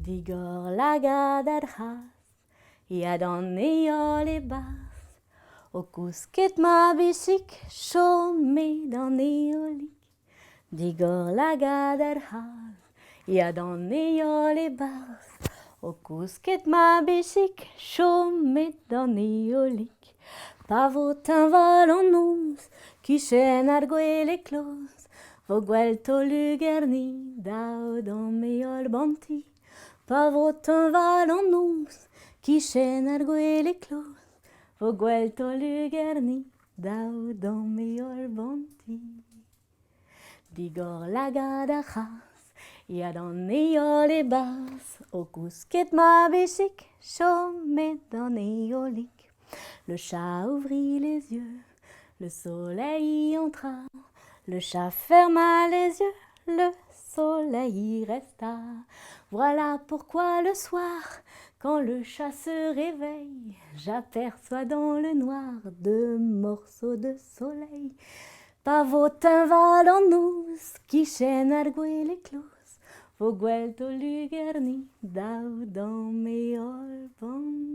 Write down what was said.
Digor lagad ad c'has, ya d'an eol e bas, o kousket ma besik, chomet d'an eolik. Digor lagad ad c'has, ya d'an eol e bas, o kousket ma besik, chomet d'an eolik. Pa vo un val an noz, kuchen ar gwel e kloz, vo gwell to lugerni, daou d'an eol banti. Pa vo un val an noz, kuchen ar gwel e kloz, vo gwell to lugerni, daou d'an eol banti. Digor lagad ar c'has, ya d'an eol e bas, o kousket ma besik, chomet d'an eolik. Le chat ouvrit les yeux, le soleil y entra. Le chat ferma les yeux, le soleil y resta. Voilà pourquoi le soir, quand le chat se réveille, j'aperçois dans le noir 2 morceaux de soleil. Pa vo un val an noz, kichen ar gwel e kloz, vo gwell to lugerni, daou d'an eol banti.